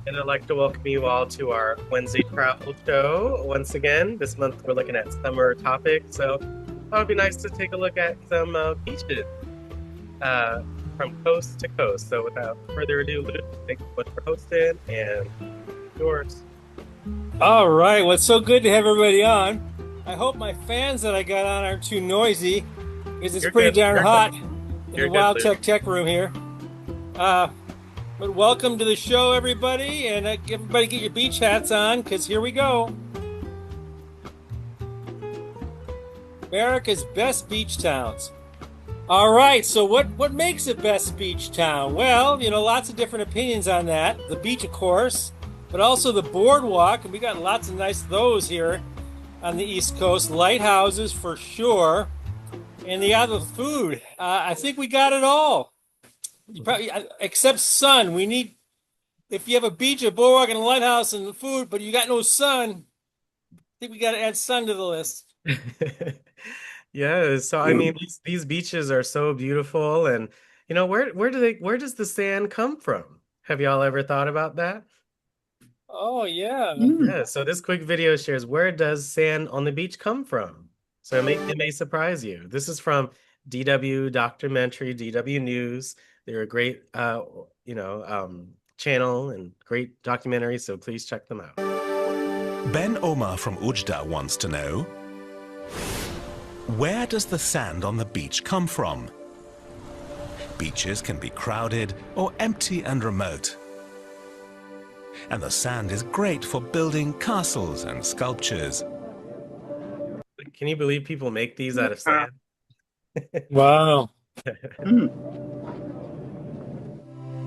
And I'd like to welcome you all to our Wednesday travel show. Once again, this month we're looking at summer topics, so it would be nice to take a look at some beaches from coast to coast. So without further ado, Luke, thank you so much for hosting, and yours. All right. Well, it's so good to have everybody on. I hope my fans that I got on aren't too noisy because it's You're pretty good. darn You're hot good. in You're the good, Wild Luke. Tech room here. But welcome to the show, everybody, and everybody get your beach hats on because here we go. America's best beach towns. All right, so what makes a best beach town? Well, lots of different opinions on that. The beach, of course, but also the boardwalk, and we got lots of nice of those here on the East Coast. Lighthouses for sure, and the other food. I think we got it all. You probably, except sun. We need, if you have a beach, a boardwalk, and a lighthouse, and the food, but you got no sun. I think we got to add sun to the list. Yeah, so I mean these beaches are so beautiful, and where does the sand come from? Have y'all ever thought about that? Oh yeah. Yeah, so this quick video shares where does sand on the beach come from? So it may surprise you. This is from DW Documentary, DW News. They're a great channel and great documentary, so please check them out. Ben Omar from Ujda wants to know, where does the sand on the beach come from? Beaches can be crowded or empty and remote. And the sand is great for building castles and sculptures. Can you believe people make these out of sand? Wow.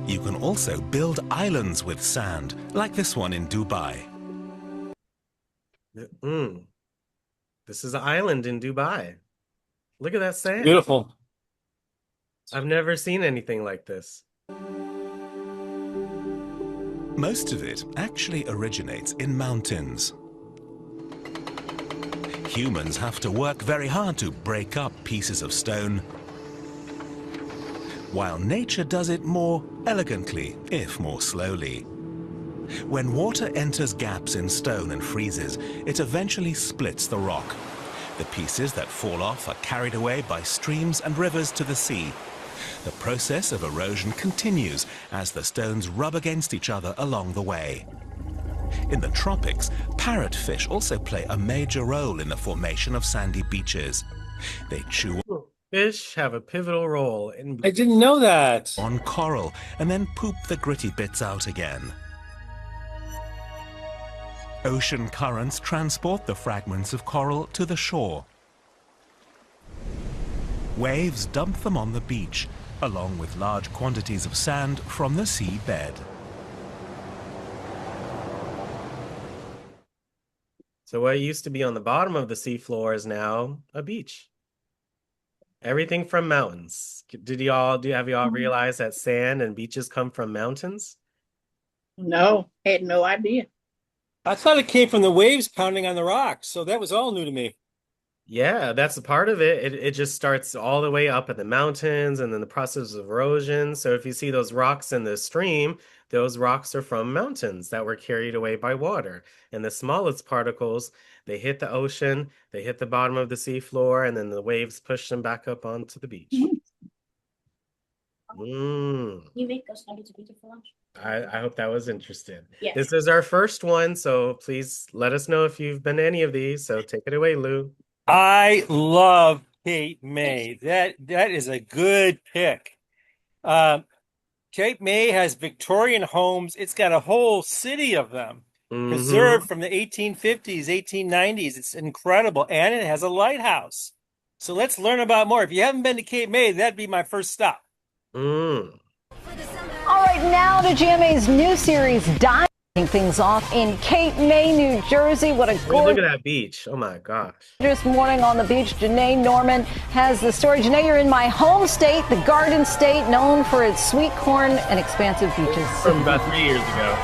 You can also build islands with sand, like this one in Dubai. This is an island in Dubai. Look at that sand. Beautiful. I've never seen anything like this. Most of it actually originates in mountains. Humans have to work very hard to break up pieces of stone, while nature does it more elegantly, if more slowly. When water enters gaps in stone and freezes, it eventually splits the rock. The pieces that fall off are carried away by streams and rivers to the sea. The process of erosion continues as the stones rub against each other along the way. In the tropics, parrotfish also play a major role in the formation of sandy beaches. They chew Fish have a pivotal role in. I didn't know that. on coral and then poop the gritty bits out again. Ocean currents transport the fragments of coral to the shore. Waves dump them on the beach, along with large quantities of sand from the seabed. So what used to be on the bottom of the seafloor is now a beach. Everything from mountains. Have y'all realized that sand and beaches come from mountains? No, had no idea. I thought it came from the waves pounding on the rocks, so that was all new to me. Yeah, that's a part of it. It just starts all the way up in the mountains and then the process of erosion. So if you see those rocks in the stream, those rocks are from mountains that were carried away by water. And the smallest particles, they hit the ocean, they hit the bottom of the seafloor, and then the waves push them back up onto the beach. You make those nuggets of pizza for lunch? I hope that was interesting. Yes. This is our first one, so please let us know if you've been to any of these. So take it away, Lou. I love Cape May. That is a good pick. Cape May has Victorian homes. It's got a whole city of them preserved from the 1850s, 1890s. It's incredible. And it has a lighthouse. So let's learn about more. If you haven't been to Cape May, that'd be my first stop. All right, now to GMA's new series, Diving things off in Cape May, New Jersey. What a Look gorgeous at that beach. Oh my gosh. morning on the beach. Janae Norman has the story. Janae, you're in my home state, the Garden State, known for its sweet corn and expansive beaches. From about 3 years ago.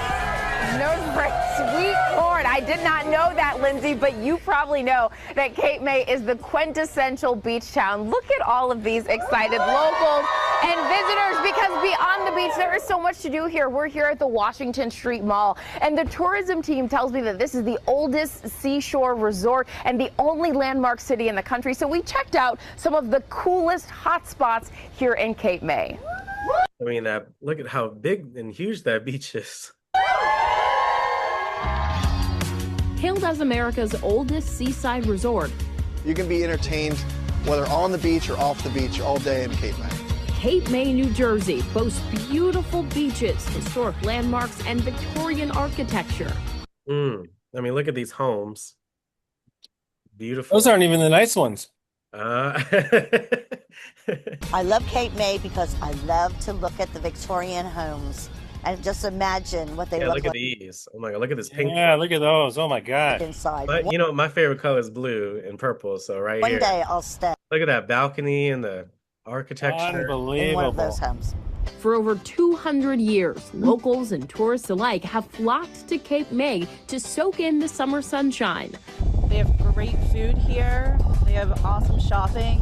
Known for sweet corn. I did not know that, Lindsay, but you probably know that Cape May is the quintessential beach town. Look at all of these excited locals And visitors, because beyond the beach, there is so much to do here. We're here at the Washington Street Mall, and the tourism team tells me that this is the oldest seashore resort and the only landmark city in the country. So we checked out some of the coolest hotspots here in Cape May. I mean, look at how big and huge that beach is. Hailed as America's oldest seaside resort, You can be entertained whether on the beach or off the beach all day in Cape May. Cape May, New Jersey boasts beautiful beaches, historic landmarks, and Victorian architecture. I mean, look at these homes. Beautiful. Those aren't even the nice ones. I love Cape May because I love to look at the Victorian homes and just imagine what they Yeah, look look at like these. Oh my God, look at this pink. Yeah, look at those. Oh my God. inside. But, you know, my favorite color is blue and purple. So right One here, day I'll stay look at that balcony and the architecture. in one of Unbelievable. those homes. For over 200 years, locals and tourists alike have flocked to Cape May to soak in the summer sunshine. They have great food here. They have awesome shopping,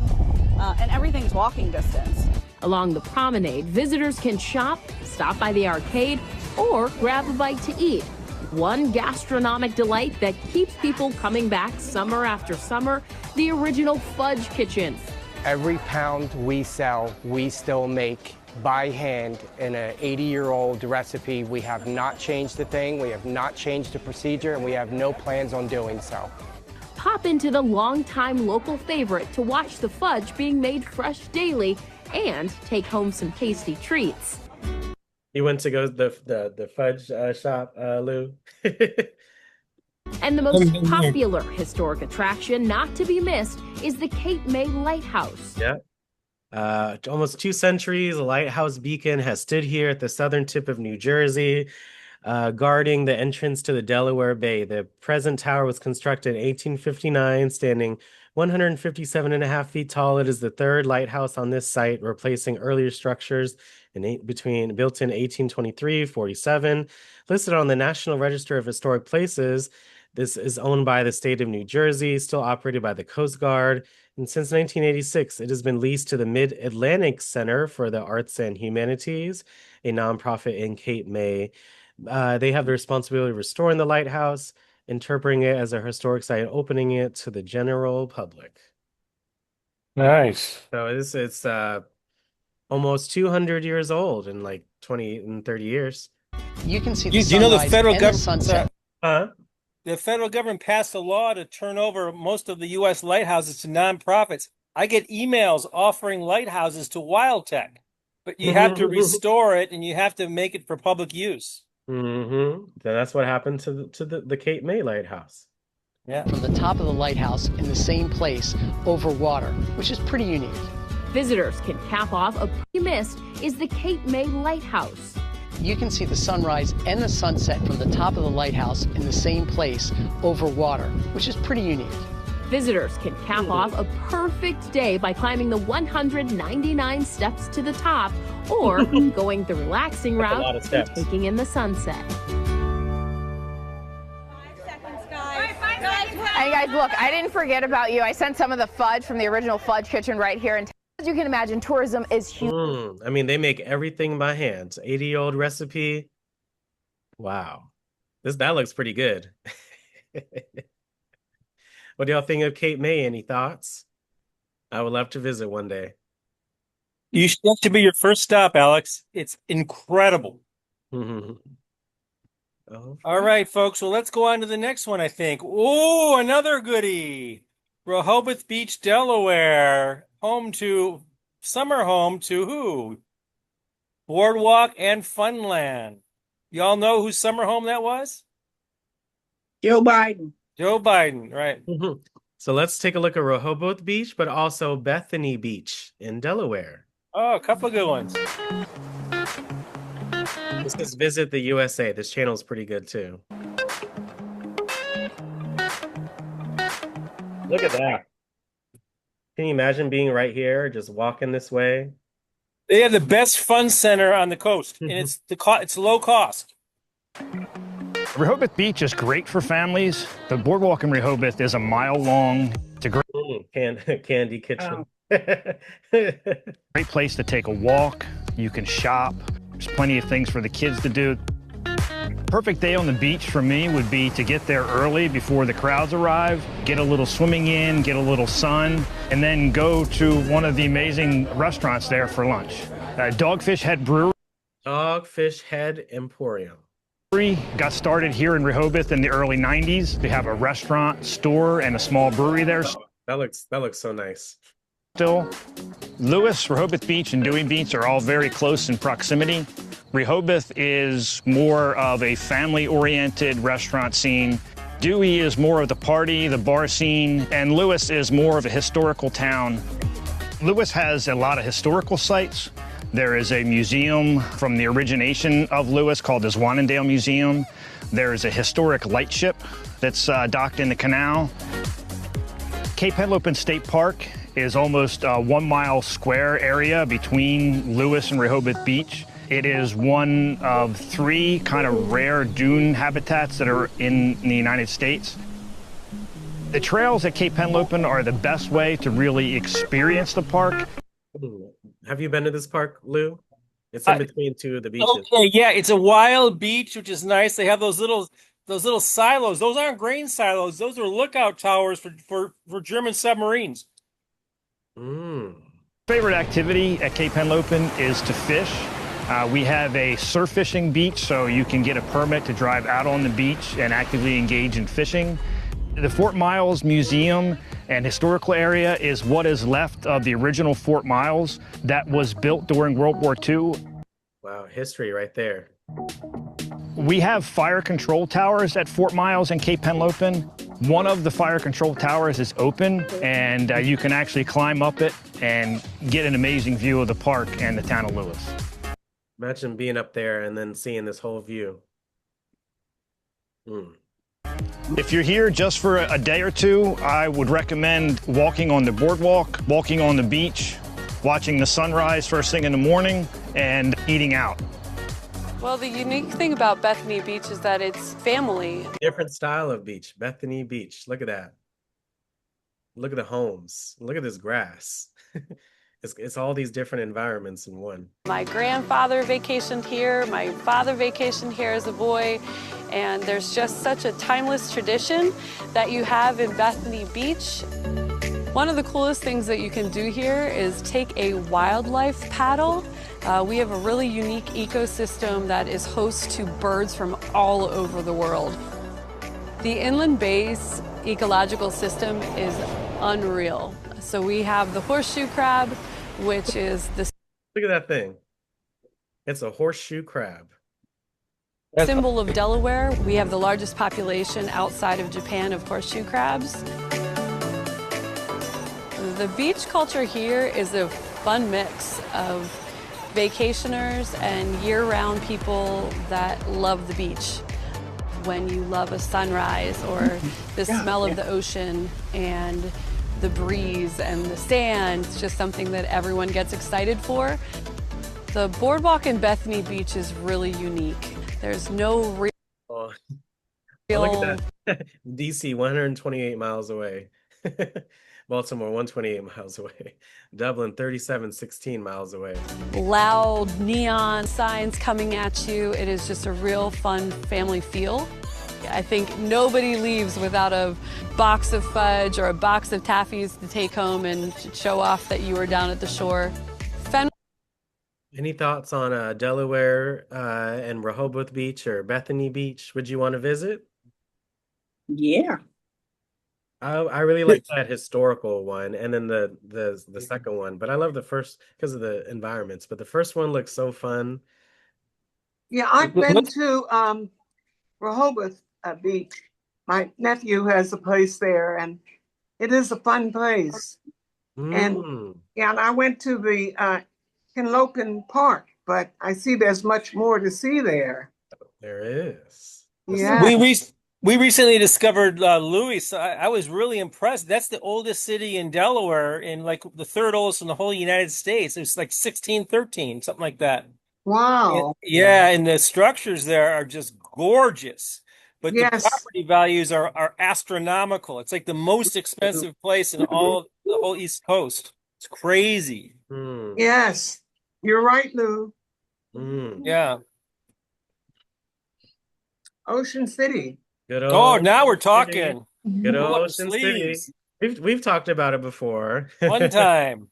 and everything's walking distance. Along the promenade, visitors can shop, stop by the arcade, or grab a bite to eat. One gastronomic delight that keeps people coming back summer after summer, the original Fudge Kitchen. Every pound we sell, we still make by hand in an 80-year-old recipe. We have not changed a thing, we have not changed the procedure, and we have no plans on doing so. Pop into the longtime local favorite to watch the fudge being made fresh daily and take home some tasty treats. You went to go to the fudge shop, Lou? And the most popular historic attraction not to be missed is the Cape May Lighthouse. Yeah. Almost 2 centuries, a lighthouse beacon has stood here at the southern tip of New Jersey, guarding the entrance to the Delaware Bay. The present tower was constructed in 1859, standing 157.5 feet tall. It is the third lighthouse on this site, replacing earlier structures built in 1823-47. Listed on the National Register of Historic Places, this is owned by the state of New Jersey, still operated by the Coast Guard. And since 1986, it has been leased to the Mid-Atlantic Center for the Arts and Humanities, a nonprofit in Cape May. They have the responsibility of restoring the lighthouse, interpreting it as a historic site, and opening it to the general public. Nice. So it's almost 200 years old in like 20 and 30 years. You can see Do you know the federal government? sunset. Huh? The federal government passed a law to turn over most of the U.S. lighthouses to nonprofits. I get emails offering lighthouses to Wildtech, but you have to restore it and you have to make it for public use. Then that's what happened to the Cape May Lighthouse. Yeah. From the top of the lighthouse in the same place over water, which is pretty unique. Visitors can cap off a pre-missed is the Cape May Lighthouse. You can see the sunrise and the sunset from the top of the lighthouse in the same place over water, which is pretty unique. Visitors can cap off a perfect day by climbing the 199 steps to the top or going the relaxing That's a lot route of and steps. taking in the sunset. Hey guys, look, I didn't forget about you. I sent some of the fudge from the original Fudge Kitchen right here. And as you can imagine, tourism is huge. I mean, they make everything by hand. 80-year-old recipe. Wow. That looks pretty good. What do y'all think of Cape May? Any thoughts? I would love to visit one day. That should be your first stop, Alex. It's incredible. Oh. All right, folks. Well, let's go on to the next one, I think. Oh, another goodie. Rehoboth Beach, Delaware. Summer home to who? Boardwalk and Funland. Y'all know whose summer home that was? Joe Biden. Joe Biden, right. So let's take a look at Rehoboth Beach, but also Bethany Beach in Delaware. Oh, a couple of good ones. This is Visit the USA. This channel is pretty good too. Look at that. Can you imagine being right here, just walking this way? They have the best fun center on the coast, and it's low cost. Rehoboth Beach is great for families. The boardwalk in Rehoboth is a mile long. It's a great Candy Kitchen. Great place to take a walk. You can shop. There's plenty of things for the kids to do. Perfect day on the beach for me would be to get there early before the crowds arrive, get a little swimming in, get a little sun, and then go to one of the amazing restaurants there for lunch. Dogfish Head Brewery. Dogfish Head Emporium. Got started here in Rehoboth in the early 90s. They have a restaurant, store, and a small brewery there. That looks so nice. Still, Lewis, Rehoboth Beach, and Dewey Beach are all very close in proximity. Rehoboth is more of a family-oriented restaurant scene. Dewey is more of the party, the bar scene, and Lewis is more of a historical town. Lewis has a lot of historical sites. There is a museum from the origination of Lewis called the Zwannendale Museum. There is a historic lightship that's docked in the canal. Cape Henlopen State Park is almost a 1 mile square area between Lewis and Rehoboth Beach. It is one of 3 kind of rare dune habitats that are in the United States. The trails at Cape Henlopen are the best way to really experience the park. Have you been to this park, Lou? It's in between 2 of the beaches. Okay, yeah, it's a wild beach, which is nice. They have those little silos. Those aren't grain silos. Those are lookout towers for German submarines. Favorite activity at Cape Henlopen is to fish. We have a surf fishing beach, so you can get a permit to drive out on the beach and actively engage in fishing. The Fort Miles Museum and Historical Area is what is left of the original Fort Miles that was built during World War II. Wow, history right there. We have fire control towers at Fort Miles and Cape Henlopen. One of the fire control towers is open, and you can actually climb up it and get an amazing view of the park and the town of Lewis. Imagine being up there and then seeing this whole view. If you're here just for a day or two, I would recommend walking on the boardwalk, walking on the beach, watching the sunrise first thing in the morning, and eating out. Well, the unique thing about Bethany Beach is that it's family. Different style of beach, Bethany Beach. Look at that. Look at the homes. Look at this grass. It's all these different environments in one. My grandfather vacationed here. My father vacationed here as a boy. And there's just such a timeless tradition that you have in Bethany Beach. One of the coolest things that you can do here is take a wildlife paddle. We have a really unique ecosystem that is host to birds from all over the world. The Inland Bay's ecological system is unreal. So we have the horseshoe crab, which is the Look at that thing. It's a horseshoe crab. symbol of Delaware. We have the largest population outside of Japan of horseshoe crabs. The beach culture here is a fun mix of vacationers and year-round people that love the beach. When you love a sunrise or the smell of the ocean and the breeze and the sand, it's just something that everyone gets excited for. The boardwalk in Bethany Beach is really unique. There's no real... Oh, look at that. DC, 128 miles away. Baltimore, 128 miles away. Dublin, 16 miles away. loud neon signs coming at you. It is just a real fun family feel. I think nobody leaves without a box of fudge or a box of taffies to take home and show off that you were down at the shore. Any thoughts on Delaware and Rehoboth Beach or Bethany Beach? Would you want to visit? Yeah. I really like that historical one, and then the second one. But I love the first because of the environments. But the first one looks so fun. Yeah, I've been to Rehoboth Beach. My nephew has a place there, and it is a fun place. And I went to the Henlopen Park, but I see there's much more to see there. There is. Yeah. We recently discovered Louis. I was really impressed. That's the oldest city in Delaware, and like the third oldest in the whole United States. It was like 1613, something like that. Wow. And the structures there are just gorgeous. But the property values are astronomical. It's like the most expensive place in all the whole East Coast. It's crazy. Yes, you're right, Lou. Yeah. Ocean City. Good Oh, now we're City. talking. Good Roll old up the Ocean City. sleeves. We've talked about it before. One time.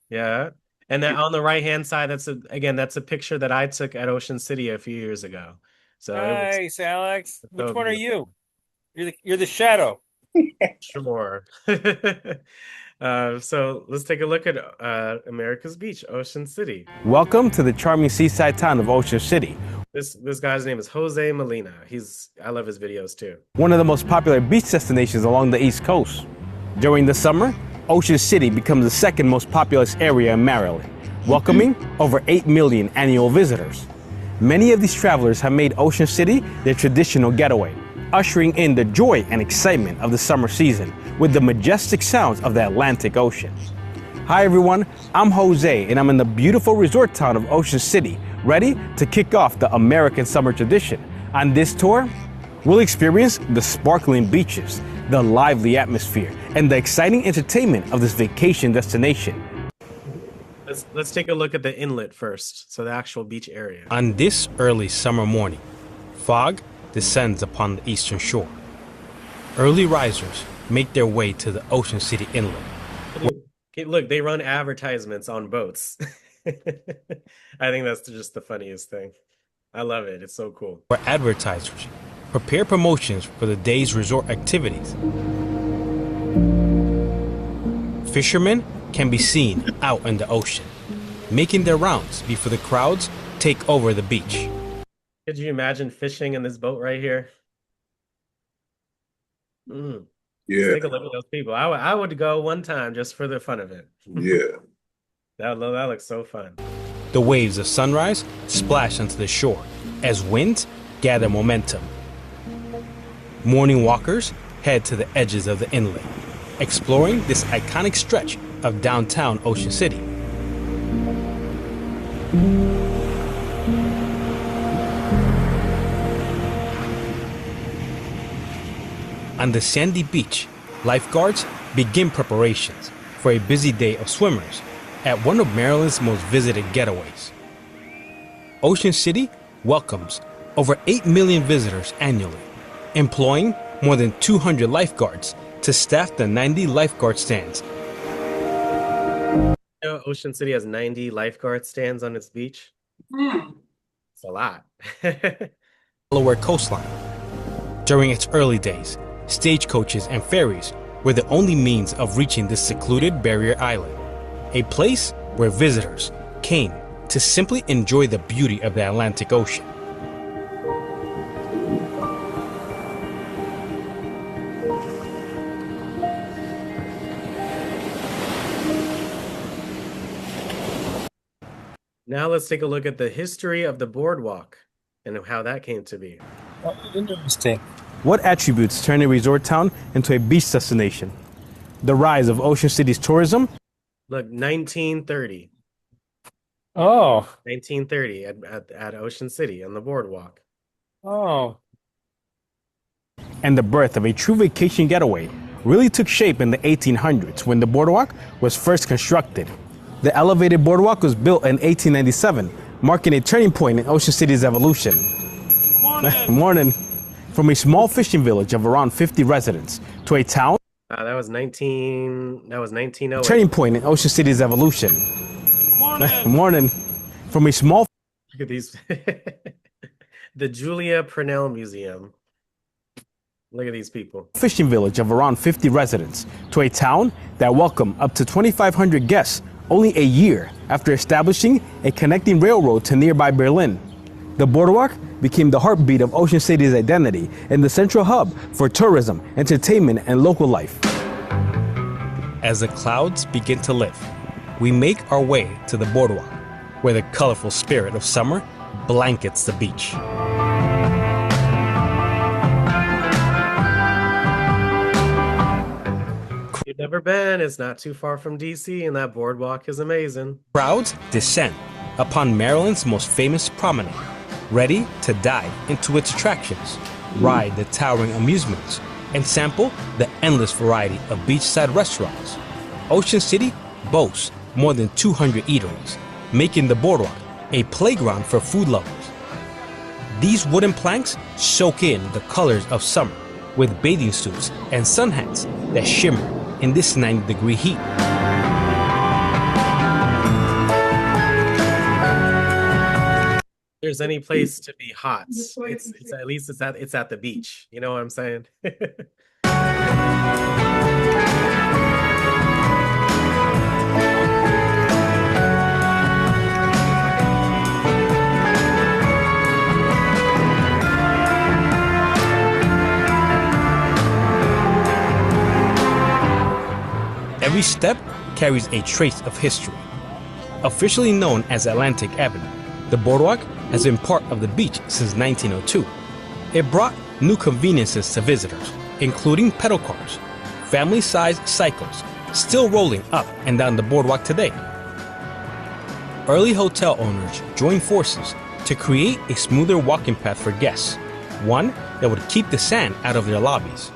Yeah. And then on the right-hand side, that's a picture that I took at Ocean City a few years ago. So Nice, Alex. Which so one are beautiful. you? You're the shadow. Sure. So let's take a look at America's beach, Ocean City. Welcome to the charming seaside town of Ocean City. This guy's name is Jose Molina. I love his videos too. One of the most popular beach destinations along the East Coast. During the summer, Ocean City becomes the second most populous area in Maryland, welcoming over 8 million annual visitors. Many of these travelers have made Ocean City their traditional getaway, ushering in the joy and excitement of the summer season with the majestic sounds of the Atlantic Ocean. Hi everyone, I'm Jose and I'm in the beautiful resort town of Ocean City, ready to kick off the American summer tradition. On this tour, we'll experience the sparkling beaches, the lively atmosphere, and the exciting entertainment of this vacation destination. Let's take a look at the inlet first, so the actual beach area. On this early summer morning, fog descends upon the eastern shore. Early risers make their way to the Ocean City Inlet. Okay, look, they run advertisements on boats. I think that's just the funniest thing. I love it. It's so cool. Where advertisers prepare promotions for the day's resort activities. Fishermen can be seen out in the ocean, making their rounds before the crowds take over the beach. Could you imagine fishing in this boat right here? Yeah. Take a look at those people. I would go one time just for the fun of it. Yeah. That looks so fun. The waves of sunrise splash onto the shore as winds gather momentum. Morning walkers head to the edges of the inlet, exploring this iconic stretch of downtown Ocean City. On the sandy beach, lifeguards begin preparations for a busy day of swimmers at one of Maryland's most visited getaways. Ocean City welcomes over 8 million visitors annually, employing more than 200 lifeguards to staff the 90 lifeguard stands. You know, Ocean City has 90 lifeguard stands on its beach. It's a lot. Delaware coastline. During its early days, stagecoaches and ferries were the only means of reaching this secluded barrier island, a place where visitors came to simply enjoy the beauty of the Atlantic Ocean. Now let's take a look at the history of the boardwalk and how that came to be. Interesting. What attributes turn a resort town into a beach destination? The rise of Ocean City's tourism? Look, 1930. Oh. 1930 at Ocean City on the boardwalk. Oh. And the birth of a true vacation getaway really took shape in the 1800s when the boardwalk was first constructed. The elevated boardwalk was built in 1897, marking a turning point in Ocean City's evolution. Morning. From a small fishing village of around 50 residents to a town. That was 1908. Turning point in Ocean City's evolution. Morning. From a small. Look at these. The Julia Purnell Museum. Look at these people. Fishing village of around 50 residents to a town that welcomed up to 2,500 guests only a year after establishing a connecting railroad to nearby Berlin. The boardwalk became the heartbeat of Ocean City's identity and the central hub for tourism, entertainment, and local life. As the clouds begin to lift, we make our way to the boardwalk, where the colorful spirit of summer blankets the beach. You've never been, it's not too far from DC, and that boardwalk is amazing. Crowds descend upon Maryland's most famous promenade, ready to dive into its attractions, ride the towering amusements, and sample the endless variety of beachside restaurants. Ocean City boasts more than 200 eateries, making the boardwalk a playground for food lovers. These wooden planks soak in the colors of summer with bathing suits and sun hats that shimmer in this 90-degree heat. There's any place to be hot, it's at least it's at the beach. You know what I'm saying? Every step carries a trace of history. Officially known as Atlantic Avenue, the boardwalk has been part of the beach since 1902. It brought new conveniences to visitors, including pedal cars, family-sized cycles, still rolling up and down the boardwalk today. Early hotel owners joined forces to create a smoother walking path for guests, one that would keep the sand out of their lobbies.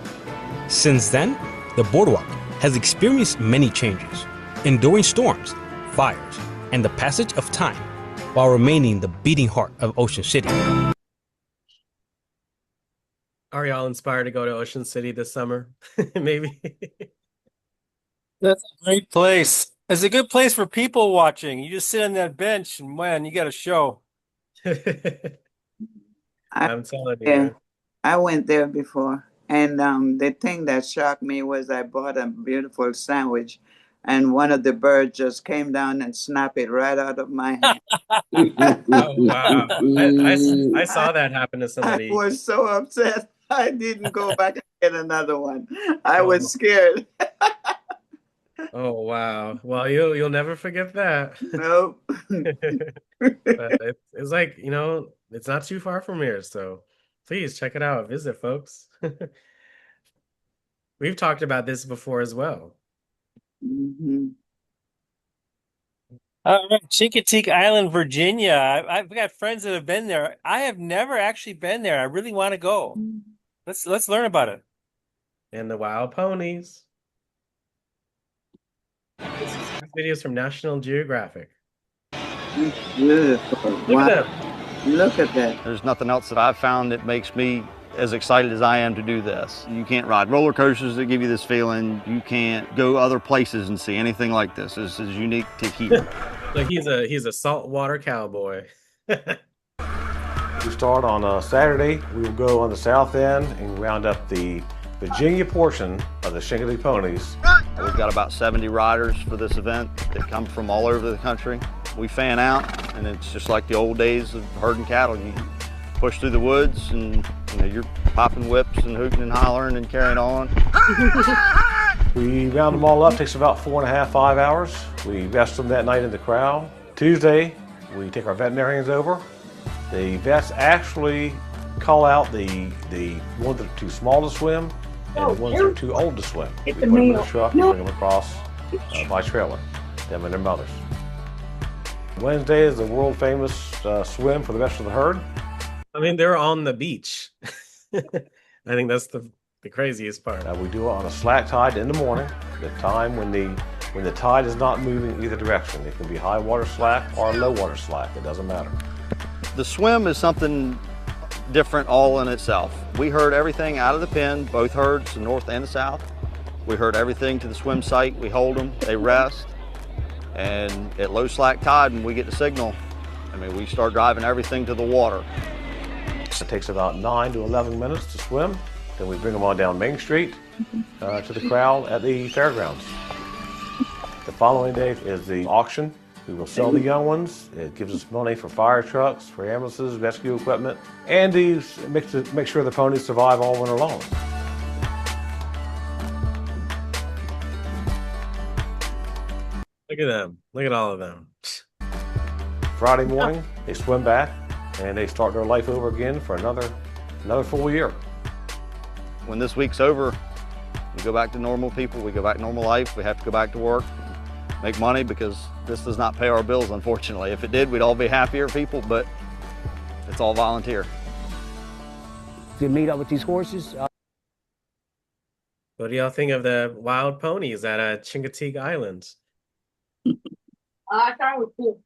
Since then, the boardwalk has experienced many changes, enduring storms, fires, and the passage of time, while remaining the beating heart of Ocean City. Are y'all inspired to go to Ocean City this summer? Maybe. That's a great place. It's a good place for people watching. You just sit on that bench and man, you got a show. I'm telling you. Yeah, I went there before. And the thing that shocked me was I bought a beautiful sandwich and one of the birds just came down and snapped it right out of my hand. Oh, wow. I saw that happen to somebody. I was so upset. I didn't go back and get another one. I was scared. Oh, wow. Well, you'll never forget that. Nope. But it's like, it's not too far from here. So please check it out. Visit, folks. We've talked about this before as well. Mm-hmm. All right, Chincoteague Island, Virginia. I've got friends that have been there. I have never actually been there. I really want to go. Let's learn about it. And the wild ponies. This video is from National Geographic. Beautiful. Look at that. Look at that. There's nothing else that I've found that makes me as excited as I am to do this. You can't ride roller coasters that give you this feeling. You can't go other places and see anything like this. This is unique to here. Like he's a saltwater cowboy. We start on Saturday. We will go on the south end and round up the Virginia portion of the Chincoteague Ponies. We've got about 70 riders for this event that come from all over the country. We fan out, and it's just like the old days of herding cattle. You push through the woods, and you're popping whips and hooting and hollering and carrying on. We round them all up. Takes about 4.5, 5 hours. We rest them that night in the corral. Tuesday, we take our veterinarians over. The vets actually call out the ones that are too small to swim and the ones that are too old to swim. We put them in the truck and bring them across by trailer, them and their mothers. Wednesday is the world famous swim for the rest of the herd. I mean, they're on the beach. I think that's the craziest part. We do it on a slack tide in the morning, the time when the tide is not moving either direction. It can be high water slack or low water slack. It doesn't matter. The swim is something different all in itself. We herd everything out of the pen, both herds, the north and the south. We herd everything to the swim site. We hold them, they rest, and at low slack tide, when we get the signal, we start driving everything to the water. It takes about 9 to 11 minutes to swim. Then we bring them on down Main Street to the corral at the fairgrounds. The following day is the auction. We will sell the young ones. It gives us money for fire trucks, for ambulances, rescue equipment, and to make sure the ponies survive all winter long. Look at them. Look at all of them. Friday morning, they swim back, and they start their life over again for another full year. When this week's over, we go back to normal people. We go back to normal life. We have to go back to work, make money, because this does not pay our bills, unfortunately. If it did, we'd all be happier people, but it's all volunteer. To meet up with these horses. What do y'all think of the wild ponies at Chincoteague Island? I thought it was cool.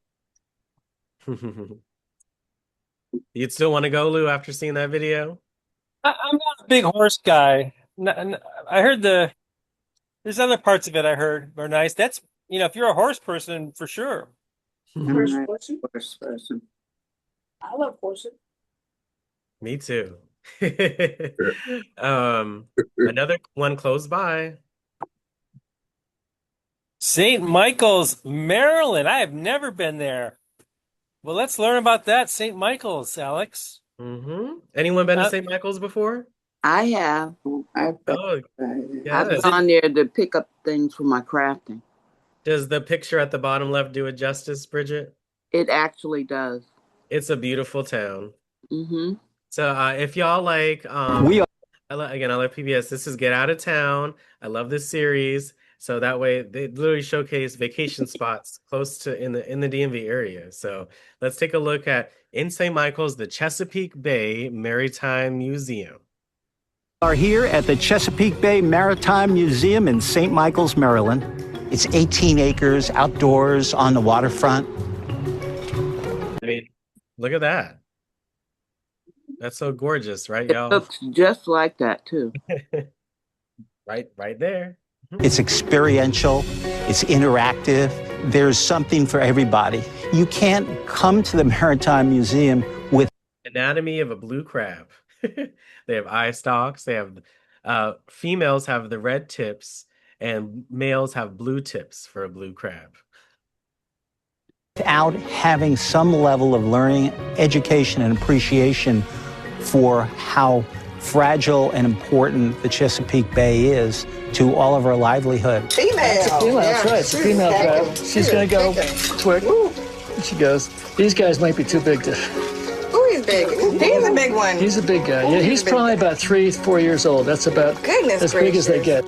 You'd still want to go, Lou, after seeing that video? I'm not a big horse guy. I heard there's other parts of it I heard were nice. That's, if you're a horse person, for sure. Horse person. Horse person. I love horses. Me too. Another one close by. St. Michael's, Maryland. I have never been there. Well, let's learn about that. St. Michael's, Alex. Anyone been to St. Michael's before? I have. I've yes. gone there to pick up things for my crafting. Does the picture at the bottom left do it justice, Bridget? It actually does. It's a beautiful town. Mm-hmm. So if y'all like, I love PBS. This is Get Out of Town. I love this series. So that way they literally showcase vacation spots close to in the DMV area. So let's take a look at in St. Michael's, the Chesapeake Bay Maritime Museum. We are here at the Chesapeake Bay Maritime Museum in St. Michael's, Maryland. It's 18 acres outdoors on the waterfront. I mean, look at that. That's so gorgeous, right, y'all? It looks just like that, too. Right there. It's experiential, it's interactive, there's something for everybody. You can't come to the Maritime Museum with Anatomy of a blue crab. They have eye stalks, they have females have the red tips, and males have blue tips for a blue crab. without having some level of learning, education, and appreciation for how fragile and important the Chesapeake Bay is to all of our livelihood. Female. That's a female, that's right. It's a female crab. She's going to go twerk. She goes. These guys might be too big to... Who is big? He's a big one. He's a big guy. Yeah, he's probably about 3-4 years old. That's about as big as they get.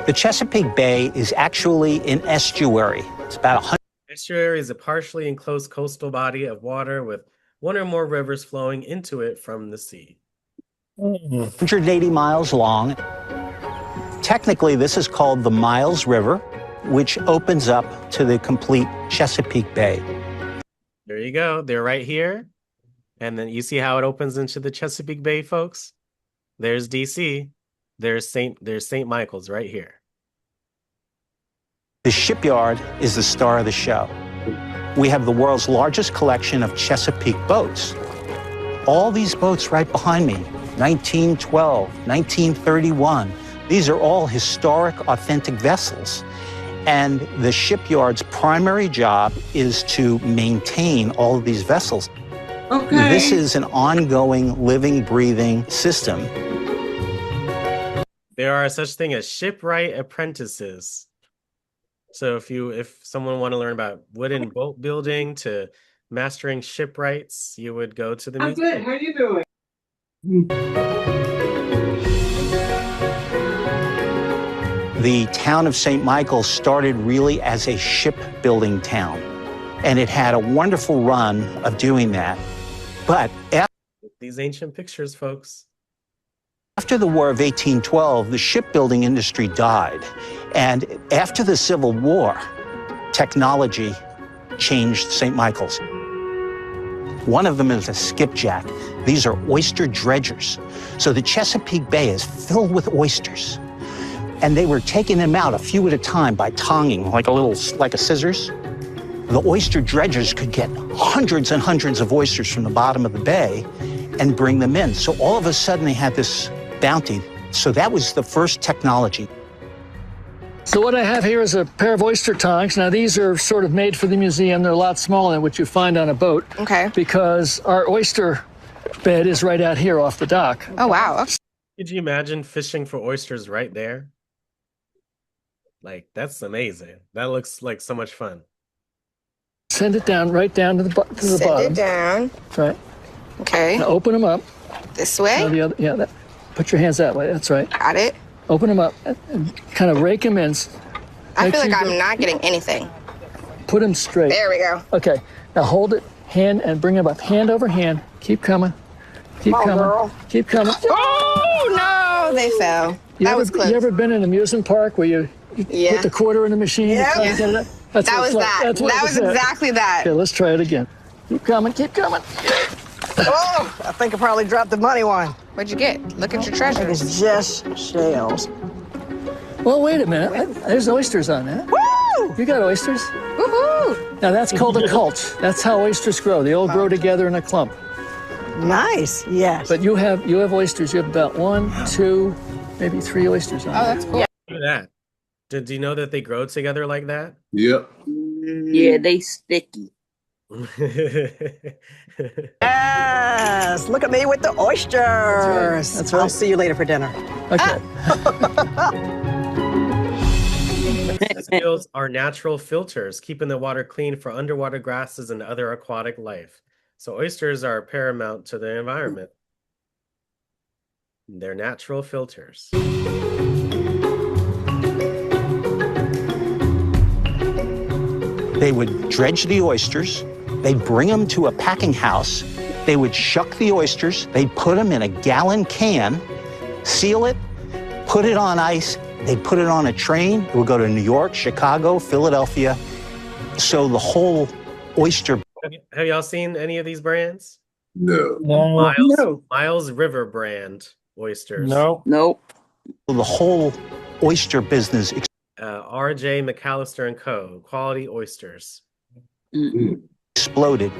The Chesapeake Bay is actually an estuary. It's about 100. Estuary is a partially enclosed coastal body of water with one or more rivers flowing into it from the sea. 180 miles long. Technically, this is called the Miles River, which opens up to the complete Chesapeake Bay. There you go. They're right here. And then you see how it opens into the Chesapeake Bay, folks? There's DC. There's St. Michael's right here. The shipyard is the star of the show. We have the world's largest collection of Chesapeake boats. All these boats right behind me, 1912, 1931, these are all historic, authentic vessels. And the shipyard's primary job is to maintain all of these vessels. Okay. This is an ongoing, living, breathing system. There are such thing as shipwright apprentices. So if someone want to learn about wooden boat building to mastering shipwrights, you would go to the museum. Good. How are you doing? The town of St. Michael started really as a shipbuilding town, and it had a wonderful run of doing that. But these ancient pictures, folks. After the War of 1812, the shipbuilding industry died. And after the Civil War, technology changed St. Michael's. One of them is a skipjack. These are oyster dredgers. So the Chesapeake Bay is filled with oysters. And they were taking them out a few at a time by tonging, like a scissors. The oyster dredgers could get hundreds and hundreds of oysters from the bottom of the bay and bring them in. So all of a sudden they had this bounty. So that was the first technology. So what I have here is a pair of oyster tongs. Now these are sort of made for the museum. They're a lot smaller than what you find on a boat. Okay. Because our oyster bed is right out here off the dock. Oh, wow. Could you imagine fishing for oysters right there? Like, that's amazing. That looks like so much fun. Send it down, right down to the bottom. Send it down. Right. Okay. Now open them up. This way? Now the other, put your hands that way. That's right. Got it. Open them up and kind of rake them in. I feel like I'm not getting anything. Put them straight. There we go. Okay. Now hold it, hand, and bring them up. Hand over hand. Keep coming. Keep coming. Girl. Keep coming. Oh, no, they fell. That was close. You ever been in an amusement park where you put the quarter in the machine and try to get it up? That's That what was it's like. that. That's what That it was said. exactly that. Okay, let's try it again. Keep coming, keep coming. Oh, I think I probably dropped the money one. What'd you get? Look at your treasure. It's just shells. Well, wait a minute. There's oysters on that. Woo! You got oysters? Woohoo! Now that's called a cult. That's how oysters grow. They all grow together in a clump. Nice. Yes. But you have oysters. You have about 1, 2, maybe 3 oysters on. Oh, that's cool. Look at that. Do you know that they grow together like that? Yep. Yeah, they sticky. Yes. Look at me with the oysters. That's right. I'll see you later for dinner. Okay. Seals are natural filters, keeping the water clean for underwater grasses and other aquatic life. So oysters are paramount to the environment. They're natural filters. They would dredge the oysters, they'd bring them to a packing house, they would shuck the oysters, they'd put them in a gallon can, seal it, put it on ice, they'd put it on a train, it would go to New York, Chicago, Philadelphia. So the whole oyster. Have y'all seen any of these brands? No. Miles River brand oysters. No. Nope. The whole oyster business. R.J. McAllister and Co. Quality oysters. Exploded.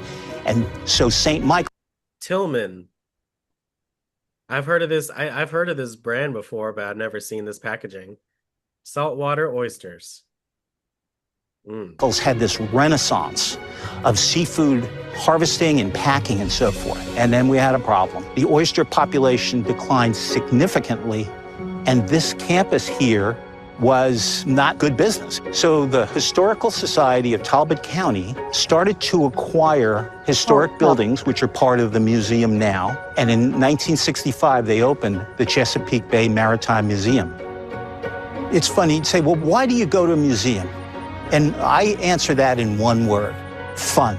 And so St. Michael. Tillman. I've heard of this. I've heard of this brand before, but I've never seen this packaging. Saltwater oysters. Had this renaissance of seafood harvesting and packing and so forth. And then we had a problem. The oyster population declined significantly, and this campus here was not good business. So the Historical Society of Talbot County started to acquire historic buildings, which are part of the museum now. And in 1965, they opened the Chesapeake Bay Maritime Museum. It's funny, you'd say, well, why do you go to a museum? And I answer that in one word: fun.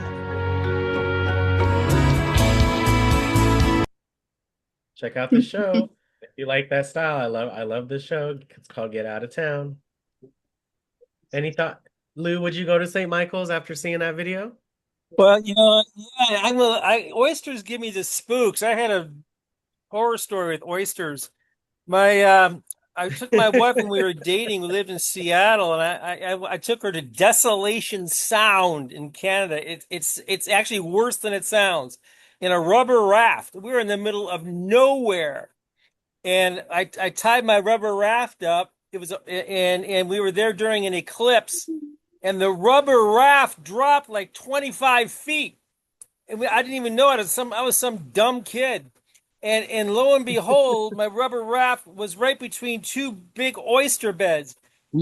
Check out the show. If you like that style, I love this show. It's called Get Out of Town. Any thought, Lou, would you go to St. Michael's after seeing that video? Well, yeah, oysters give me the spooks. I had a horror story with oysters. I took my wife when we were dating. We lived in Seattle, and I took her to Desolation Sound in Canada. It's actually worse than it sounds. In a rubber raft. We were in the middle of nowhere, and I tied my rubber raft up. It was and we were there during an eclipse, and the rubber raft dropped like 25 feet, and I didn't even know it. I was some dumb kid. And lo and behold, my rubber raft was right between two big oyster beds.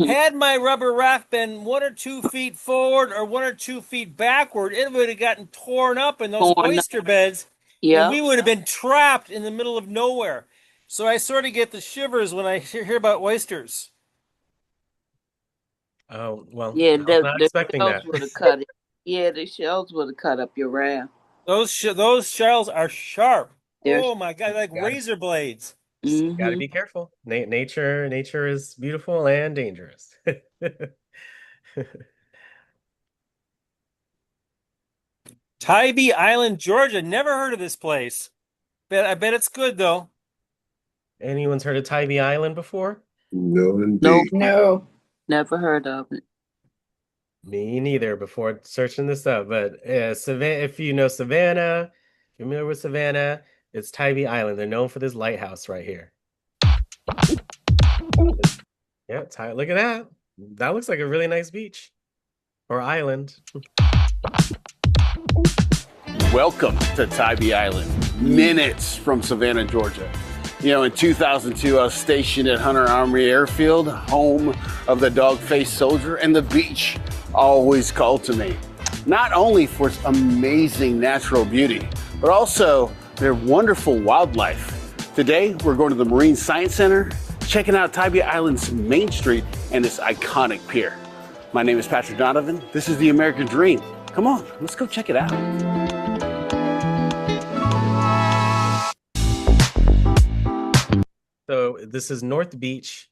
Had my rubber raft been 1 or 2 feet forward or 1 or 2 feet backward, it would have gotten torn up in those oyster beds. Yeah. And we would have been trapped in the middle of nowhere. So I sort of get the shivers when I hear about oysters. Oh, well, Yeah, I was not expecting shells that. would have cut it. Yeah, the shells would have cut up your raft. Those shells are sharp. They're- Oh my God, like razor blades. Got to be careful. Nature is beautiful and dangerous. Tybee Island, Georgia. Never heard of this place. I bet it's good though. Anyone's heard of Tybee Island before? No, indeed. Nope. No. Never heard of it. Me neither before searching this up. But Savannah, if you know Savannah, familiar with Savannah, it's Tybee Island. They're known for this lighthouse right here. Yeah, look at that. That looks like a really nice beach or island. Welcome to Tybee Island, minutes from Savannah, Georgia. You know, in 2002, I was stationed at Hunter Armory Airfield, home of the dog-faced soldier, and the beach always called to me. Not only for its amazing natural beauty, but also their wonderful wildlife. Today, we're going to the Marine Science Center, checking out Tybee Island's Main Street and its iconic pier. My name is Patrick Donovan. This is the American Dream. Come on, let's go check it out. So this is North Beach.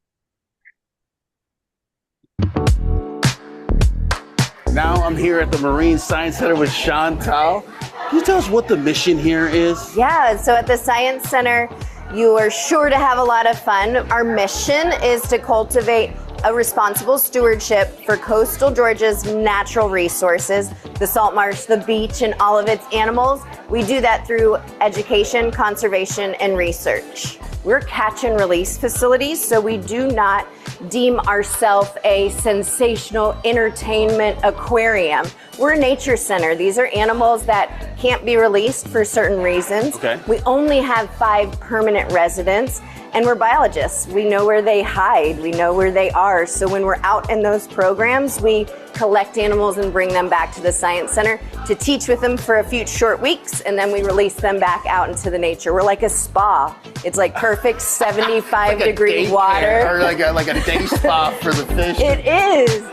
Now I'm here at the Marine Science Center with Chantal. Can you tell us what the mission here is? Yeah, so at the Science Center, you are sure to have a lot of fun. Our mission is to cultivate a responsible stewardship for coastal Georgia's natural resources, the salt marsh, the beach, and all of its animals. We do that through education, conservation, and research. We're catch and release facilities, so we do not deem ourselves a sensational entertainment aquarium. We're a nature center. These are animals that can't be released for certain reasons. Okay. We only have 5 permanent residents, and we're biologists. We know where they hide. We know where they are. So when we're out in those programs, we collect animals and bring them back to the Science Center to teach with them for a few short weeks, and then we release them back out into the nature. We're like a spa. It's like perfect 75-degree water. Or like a day spa for the fish. It is.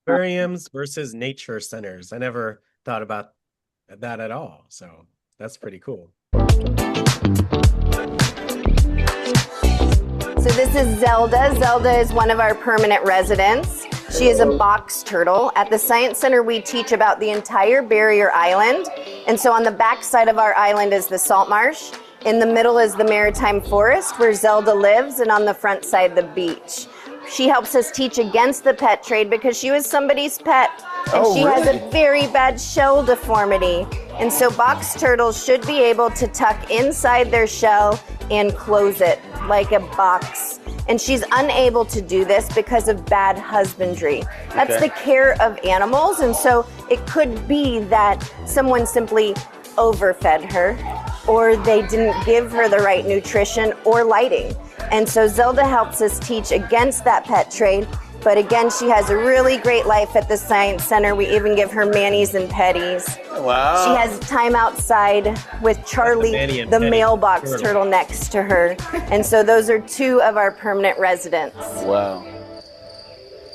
Aquariums versus nature centers. I never thought about that at all. So that's pretty cool. So this is Zelda. Zelda is one of our permanent residents. She is a box turtle. At the Science Center, we teach about the entire barrier island. And so on the back side of our island is the salt marsh. In the middle is the maritime forest where Zelda lives, and on the front side, the beach. She helps us teach against the pet trade because she was somebody's pet. And she has a very bad shell deformity. And so box turtles should be able to tuck inside their shell and close it like a box. And she's unable to do this because of bad husbandry. That's the care of animals. And so it could be that someone simply overfed her, or they didn't give her the right nutrition or lighting. And so Zelda helps us teach against that pet trade. But again, she has a really great life at the Science Center. We even give her manis and petties. Wow. She has time outside with Charlie, the mailbox turtle next to her. And so those are 2 of our permanent residents. Wow.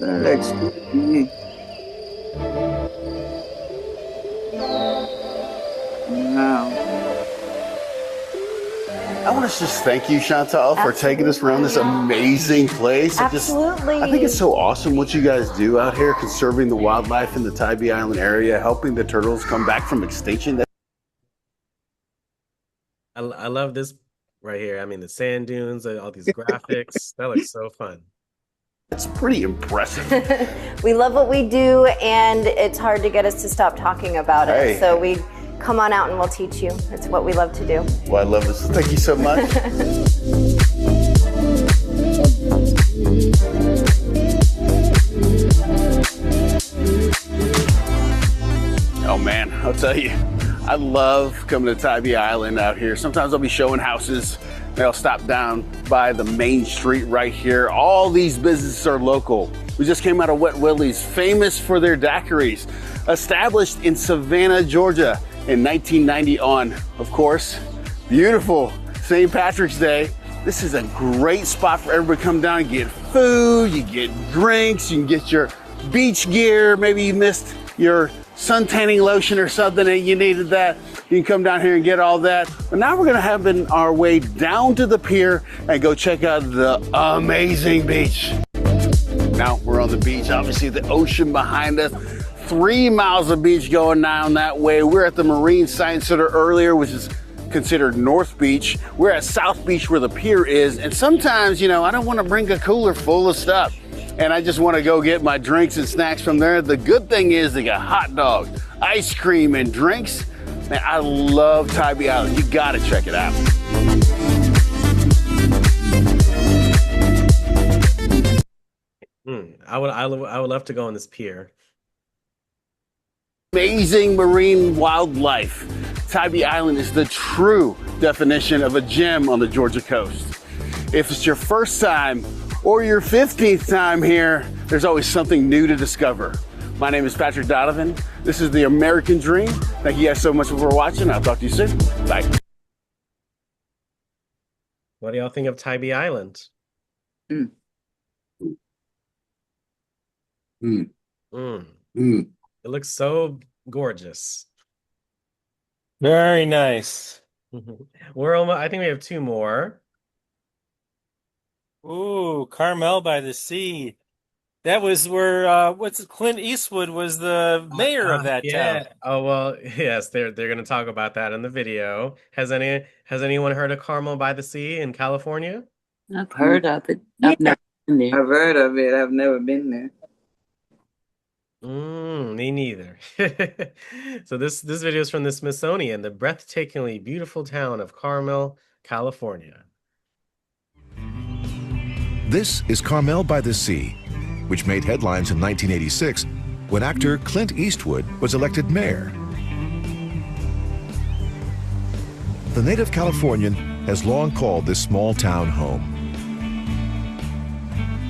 That looks good to me. Wow. I want to just thank you, Chantal, for taking us around this amazing place. Absolutely. I think it's so awesome what you guys do out here, conserving the wildlife in the Tybee Island area, helping the turtles come back from extinction. I love this right here. I mean, the sand dunes, all these graphics. That looks so fun. It's pretty impressive. We love what we do, and it's hard to get us to stop talking about it. So we come on out and we'll teach you. It's what we love to do. Well, I love this. Thank you so much. Oh man, I'll tell you, I love coming to Tybee Island out here. Sometimes I'll be showing houses. I'll stop down by the main street right here. All these businesses are local. We just came out of Wet Willie's, famous for their daiquiris, established in Savannah, Georgia in 1990 on, of course, beautiful St. Patrick's Day. This is a great spot for everybody to come down and get food, you get drinks, you can get your beach gear. Maybe you missed your sun tanning lotion or something and you needed that. You can come down here and get all that. But now we're gonna have our way down to the pier and go check out the amazing beach. Now we're on the beach, obviously the ocean behind us. 3 miles of beach going down that way. We're at the Marine Science Center earlier, which is considered North Beach. We're at South Beach where the pier is. And sometimes, you know, I don't want to bring a cooler full of stuff. And I just want to go get my drinks and snacks from there. The good thing is they got hot dogs, ice cream, and drinks. Man, I love Tybee Island. You got to check it out. I would love to go on this pier. Amazing marine wildlife. Tybee Island is the true definition of a gem on the Georgia coast. If it's your first time or your 15th time here, there's always something new to discover. My name is Patrick Donovan. This is the American Dream. Thank you guys so much for watching. I'll talk to you soon. Bye. What do y'all think of Tybee Island? It looks so gorgeous. Very nice. We're almost, I think we have 2 more. Ooh, Carmel by the Sea. That was where Clint Eastwood was the mayor of that Yeah. town. Oh well, yes, they're going to talk about that in the video. Has anyone heard of Carmel by the Sea in California? I've heard of it. I've never been there. I've heard of it. I've never been there. Me neither. So this video is from the Smithsonian, the breathtakingly beautiful town of Carmel, California. This is Carmel by the Sea, which made headlines in 1986 when actor Clint Eastwood was elected mayor. The native Californian has long called this small town home.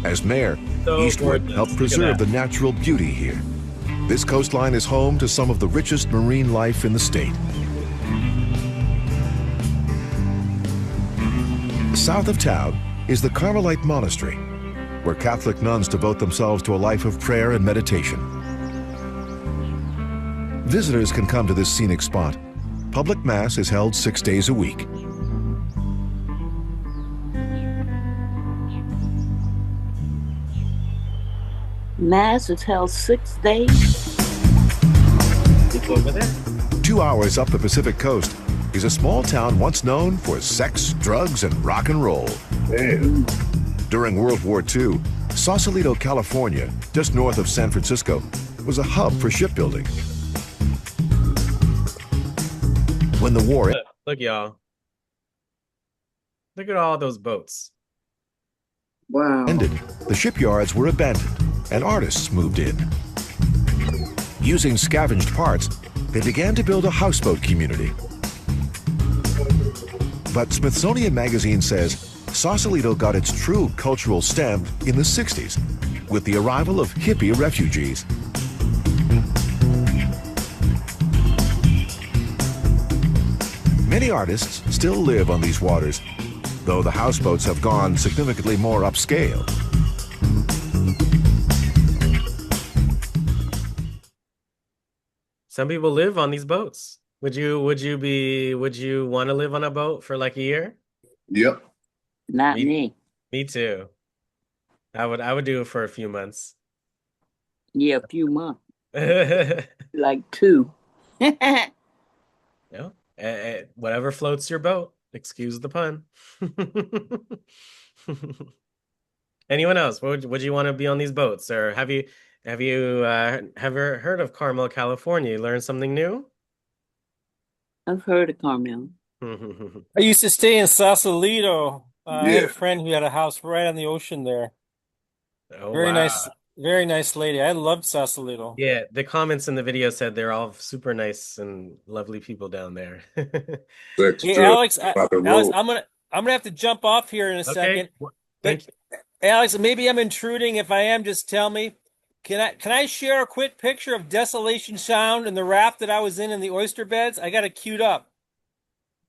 As mayor, Eastwood helped preserve the natural beauty here. This coastline is home to some of the richest marine life in the state. South of town is the Carmelite Monastery, where Catholic nuns devote themselves to a life of prayer and meditation. Visitors can come to this scenic spot. Public Mass is held 6 days a week. Mass is held 6 days. 2 hours up the Pacific coast is a small town once known for sex, drugs, and rock and roll. During World War II, Sausalito, California, just north of San Francisco, was a hub for shipbuilding. When the war Look, y'all. Look at all those boats. ended, the shipyards were abandoned and artists moved in. Using scavenged parts, they began to build a houseboat community. But Smithsonian Magazine says Sausalito got its true cultural stamp in the 60s with the arrival of hippie refugees. Many artists still live on these waters, though the houseboats have gone significantly more upscale. Some people live on these boats. Would you want to live on a boat for like a year? Yep. Not me. Me too. I would do it for a few months. Yeah, a few months. Like 2. Yeah. Whatever floats your boat. Excuse the pun. Anyone else? Would you want to be on these boats? Or have you ever heard of Carmel, California? You learned something new? I've heard of Carmel. I used to stay in Sausalito. I had Yeah. a friend who had a house right on the ocean there. Oh, Very wow. very nice lady. I loved Sausalito. Yeah, the comments in the video said they're all super nice and lovely people down there. Hey, Alex, Alex, I'm gonna have to jump off here in a Okay. second. Thank But Alex, maybe I'm intruding. If I am, just tell me. Can I share a quick picture of Desolation Sound and the raft that I was in the oyster beds? I got it queued up.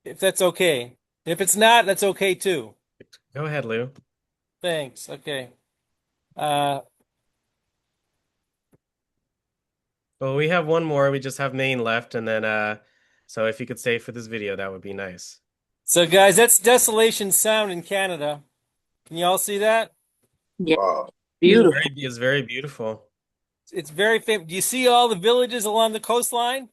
If that's okay. If it's not, that's okay too. Go ahead, Lou. Thanks. Okay. Well, we have one more. We just have Maine left, and then so if you could stay for this video, that would be nice. So guys, that's Desolation Sound in Canada. Can you all see that? Yeah. Beautiful. It's very beautiful. It's very famous. Do you see all the villages along the coastline?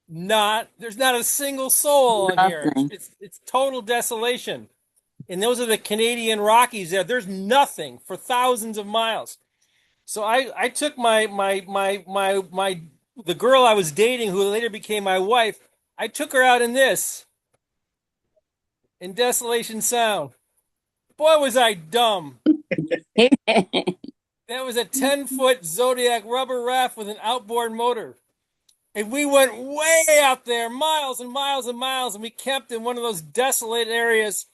There's not a single soul on here. Nothing. It's total desolation. And those are the Canadian Rockies there. There's nothing for thousands of miles. So I took the girl I was dating, who later became my wife, I took her out in Desolation Sound. Boy, was I dumb. That was a 10-foot Zodiac rubber raft with an outboard motor. And we went way out there, miles and miles and miles, and we camped in one of those desolate areas.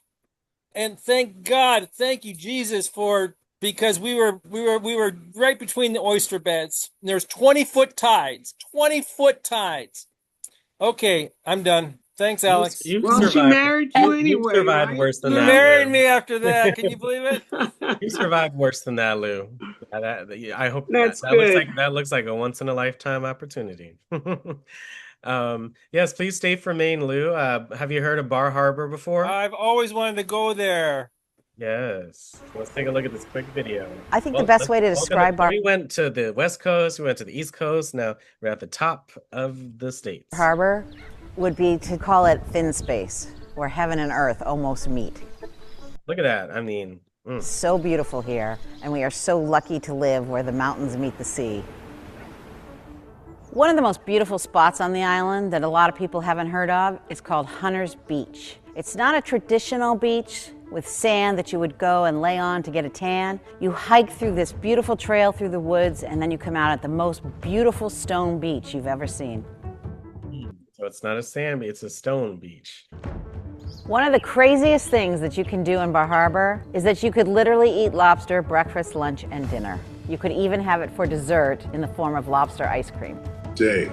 And thank God, thank you, Jesus, because we were right between the oyster beds. And there's 20-foot tides. 20-foot tides. Okay, I'm done. Thanks, Alex. Well, she married you anyway, You survived right? worse than You that. married Lou. me after that. Can you believe it? You survived worse than that, Lou. I hope That's that good. looks like a once in a lifetime opportunity. Yes, please stay for Maine, Lou. Have you heard of Bar Harbor before? I've always wanted to go there. Yes. Let's take a look at this quick video. I think the best way to describe Bar We went to the West Coast, we went to the East Coast. Now we're at the top of the states. Harbor would be to call it thin space, where heaven and earth almost meet. Look at that. I mean, So beautiful here, and we are so lucky to live where the mountains meet the sea. One of the most beautiful spots on the island that a lot of people haven't heard of is called Hunter's Beach. It's not a traditional beach with sand that you would go and lay on to get a tan. You hike through this beautiful trail through the woods, and then you come out at the most beautiful stone beach you've ever seen. so it's not a sand beach, it's a stone beach. One of the craziest things that you can do in Bar Harbor is that you could literally eat lobster breakfast, lunch, and dinner. You could even have it for dessert in the form of lobster ice cream. Jay.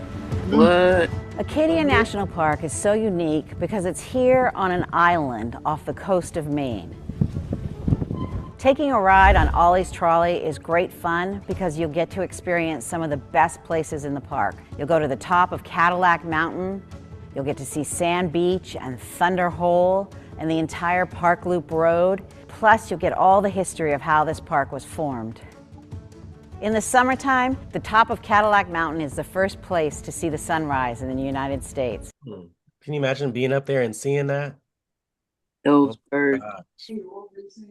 What? Acadia National Park is so unique because it's here on an island off the coast of Maine. Taking a ride on Ollie's Trolley is great fun because you'll get to experience some of the best places in the park. You'll go to the top of Cadillac Mountain, you'll get to see Sand Beach and Thunder Hole and the entire Park Loop Road, plus you'll get all the history of how this park was formed. In the summertime, the top of Cadillac Mountain is the first place to see the sunrise in the United States. Can you imagine being up there and seeing that? Those birds.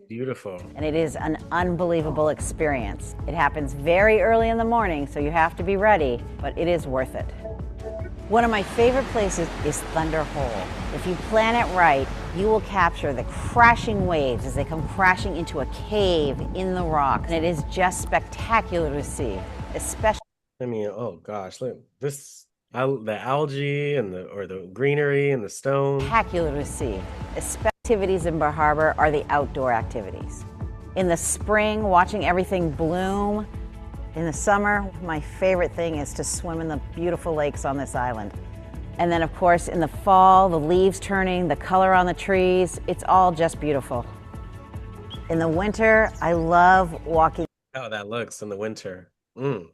Beautiful. And it is an unbelievable experience. It happens very early in the morning, so you have to be ready, but it is worth it. One of my favorite places is Thunder Hole. If you plan it right, you will capture the crashing waves as they come crashing into a cave in the rock. And it is just spectacular to see, especially. I mean, oh gosh, look, this, the algae and the greenery and the stone. Spectacular to see. Activities in Bar Harbor are the outdoor activities. In the spring, watching everything bloom. In the summer, my favorite thing is to swim in the beautiful lakes on this island. And then, of course, in the fall, the leaves turning, the color on the trees, it's all just beautiful. In the winter, I love walking. How that looks in the winter. In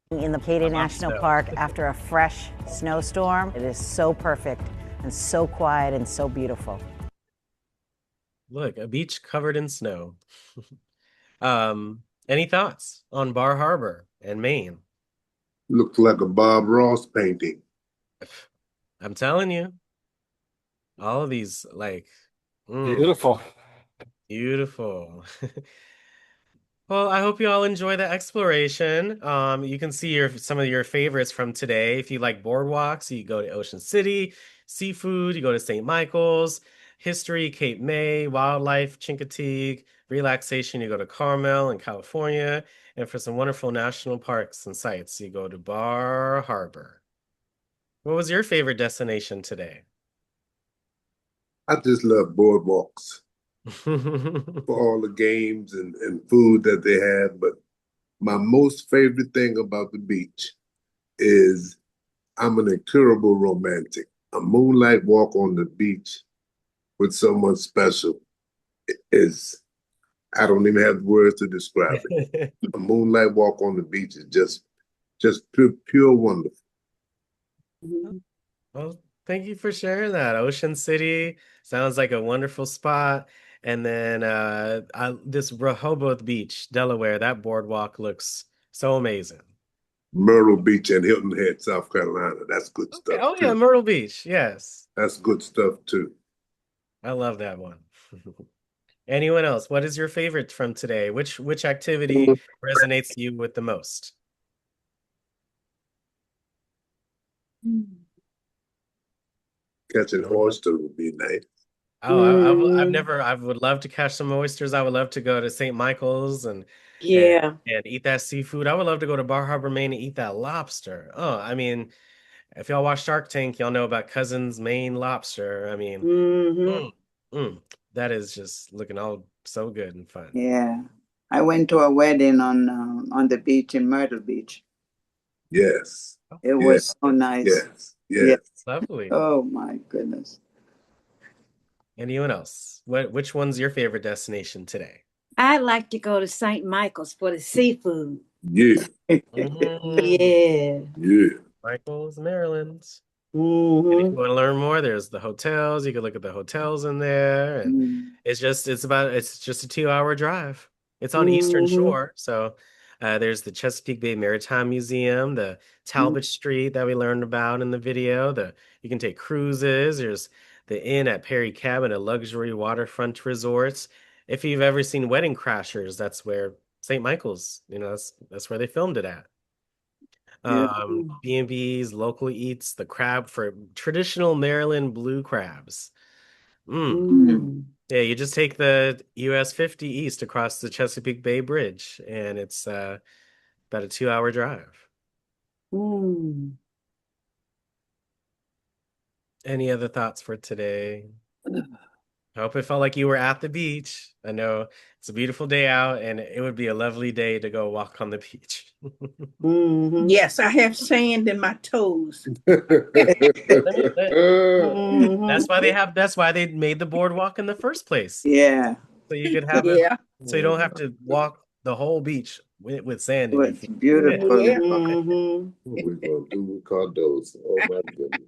the Acadia National Park after a fresh snowstorm. It is so perfect and so quiet and so beautiful. Look, a beach covered in snow. Any thoughts on Bar Harbor and Maine? Looks like a Bob Ross painting. I'm telling you, all of these, like, Beautiful. Beautiful. Well, I hope you all enjoy the exploration. You can see some of your favorites from today. If you like boardwalks, you go to Ocean City. Seafood, you go to St. Michael's. History, Cape May. Wildlife, Chincoteague. Relaxation, you go to Carmel in California. And for some wonderful national parks and sites, you go to Bar Harbor. What was your favorite destination today? I just love boardwalks for all the games and food that they have. But my most favorite thing about the beach is I'm an incurable romantic. A moonlight walk on the beach with someone special is, I don't even have words to describe it. A moonlight walk on the beach is just pure wonderful. Well, thank you for sharing that. Ocean City sounds like a wonderful spot. And then this Rehoboth Beach, Delaware, that boardwalk looks so amazing. Myrtle Beach and Hilton Head, South Carolina. That's good stuff. Oh, too. yeah, Myrtle Beach. Yes. That's good stuff too. I love that one. Anyone else? What is your favorite from today? Which activity resonates you with the most? Catching oyster would be nice. Oh, I would love to catch some oysters. I would love to go to St. Michael's and Yeah. eat that seafood. I would love to go to Bar Harbor, Maine and eat that lobster. Oh, I mean, if y'all watch Shark Tank, y'all know about Cousins Maine lobster. I mean, that is just looking all so good and fun. Yeah. I went to a wedding on the beach in Myrtle Beach. Yes. It was so nice. Yes. Yes. Lovely. Oh my goodness. Anyone else? Which one's your favorite destination today? I'd like to go to St. Michael's for the seafood. Yeah. Yeah. Yeah. Michael's, Maryland. And if you want to learn more, there's the hotels. You can look at the hotels in there, and it's just a 2-hour drive. It's on Eastern Shore, so there's the Chesapeake Bay Maritime Museum, the Talbot Street that we learned about in the video. You can take cruises. There's the Inn at Perry Cabin, a luxury waterfront resort. If you've ever seen Wedding Crashers, that's where St. Michael's, that's where they filmed it at. B&B's, local eats, the crab for traditional Maryland blue crabs. Yeah, you just take the US 50 East across the Chesapeake Bay Bridge, and it's about a 2-hour drive. Any other thoughts for today? I hope it felt like you were at the beach. I know it's a beautiful day out, and it would be a lovely day to go walk on the beach. Yes, I have sand in my toes. That's why they made the boardwalk in the first place. Yeah. So you could have it, so you don't have to walk the whole beach with sand in your feet. Beautiful. We're gonna do with condos. Oh my goodness.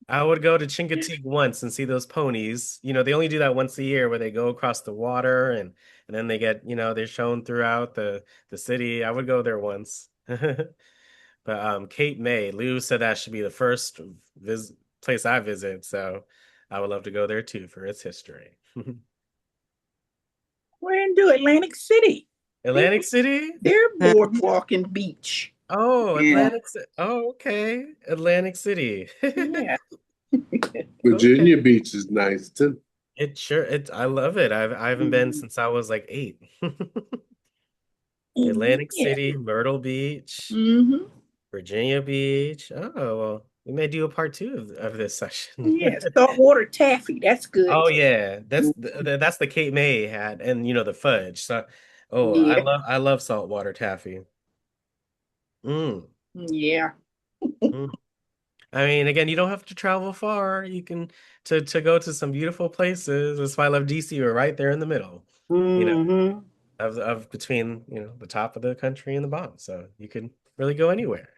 I would go to Chincoteague once and see those ponies. They only do that once a year where they go across the water and then they get, they're shown throughout the city. I would go there once. But Cape May, Lou said that should be the first place I visit. So I would love to go there too for its history. We're into Atlantic City. Atlantic City? They're boardwalk and beach. Oh, Atlantic City. Oh, okay. Atlantic City. Yeah. Virginia Beach is nice too. I love it. I haven't been since I was like 8. Atlantic City, Myrtle Beach, Virginia Beach. Oh, well, we may do a part 2 of this session. Yeah, saltwater taffy. That's good. Oh yeah, that's the Cape May hat, and the fudge. So, I love saltwater taffy. Yeah. I mean, again, you don't have to travel far. You can to go to some beautiful places. That's why I love DC. We're right there in the middle, of between the top of the country and the bottom. So you can really go anywhere.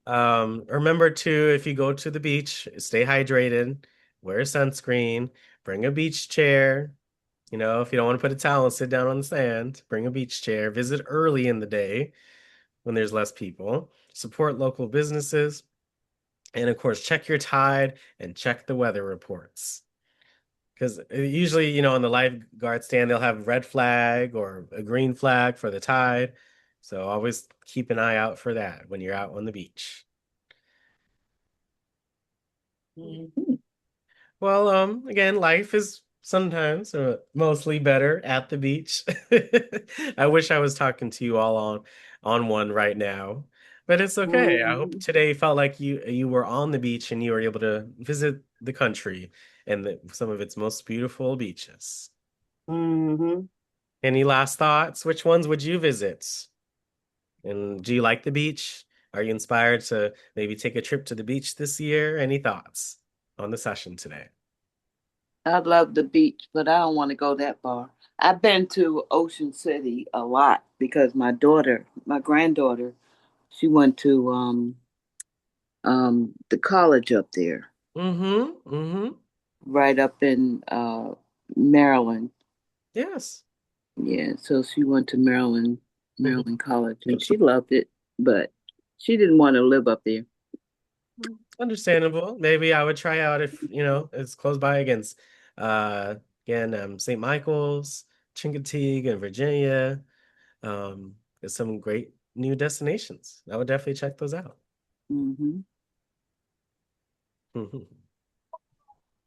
Remember too, if you go to the beach, stay hydrated, wear sunscreen, bring a beach chair. If you don't want to put a towel and sit down on the sand, bring a beach chair. Visit early in the day when there's less people. Support local businesses. And of course, check your tide and check the weather reports. Because usually, on the lifeguard stand, they'll have a red flag or a green flag for the tide. So always keep an eye out for that when you're out on the beach. Well, again, life is sometimes mostly better at the beach. I wish I was talking to you all on one right now, but it's okay. I hope today felt like you were on the beach and you were able to visit the country and some of its most beautiful beaches. Any last thoughts? Which ones would you visit? And do you like the beach? Are you inspired to maybe take a trip to the beach this year? Any thoughts on the session today? I love the beach, but I don't want to go that far. I've been to Ocean City a lot because my granddaughter, she went to the college up there. Right up in Maryland. Yes. Yeah, so she went to Maryland College, and she loved it, but she didn't want to live up there. Understandable. Maybe I would try out if it's close by against St. Michael's, Chincoteague, and Virginia. There's some great new destinations. I would definitely check those out.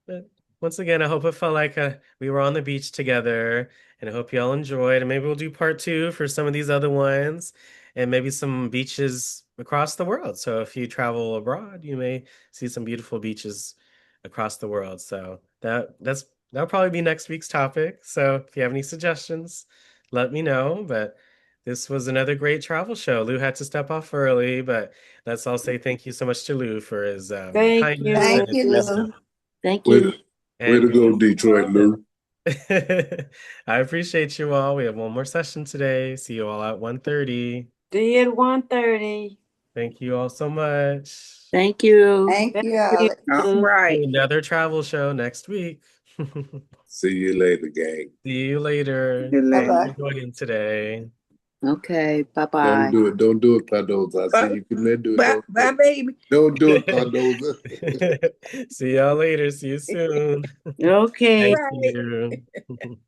But once again, I hope it felt like we were on the beach together, and I hope you all enjoyed. And maybe we'll do part 2 for some of these other ones, and maybe some beaches across the world. So if you travel abroad, you may see some beautiful beaches across the world. So that'll probably be next week's topic. So if you have any suggestions, let me know. But this was another great travel show. Lou had to step off early, but let's all say thank you so much to Lou for his kindness. Thank you, Lou. Thank you. Way to go, Detroit, Lou. I appreciate you all. We have one more session today. See you all at 1:30. See you at 1:30. Thank you all so much. Thank you. Thank you, Alex. All right. Another travel show next week. See you later, gang. See you later. Bye-bye. Enjoying today. Okay, bye-bye. Don't do it, Cardoza. I say you can do it. Bye, baby. Don't do it, Cardoza. See y'all later. See you soon. Okay. Thank you.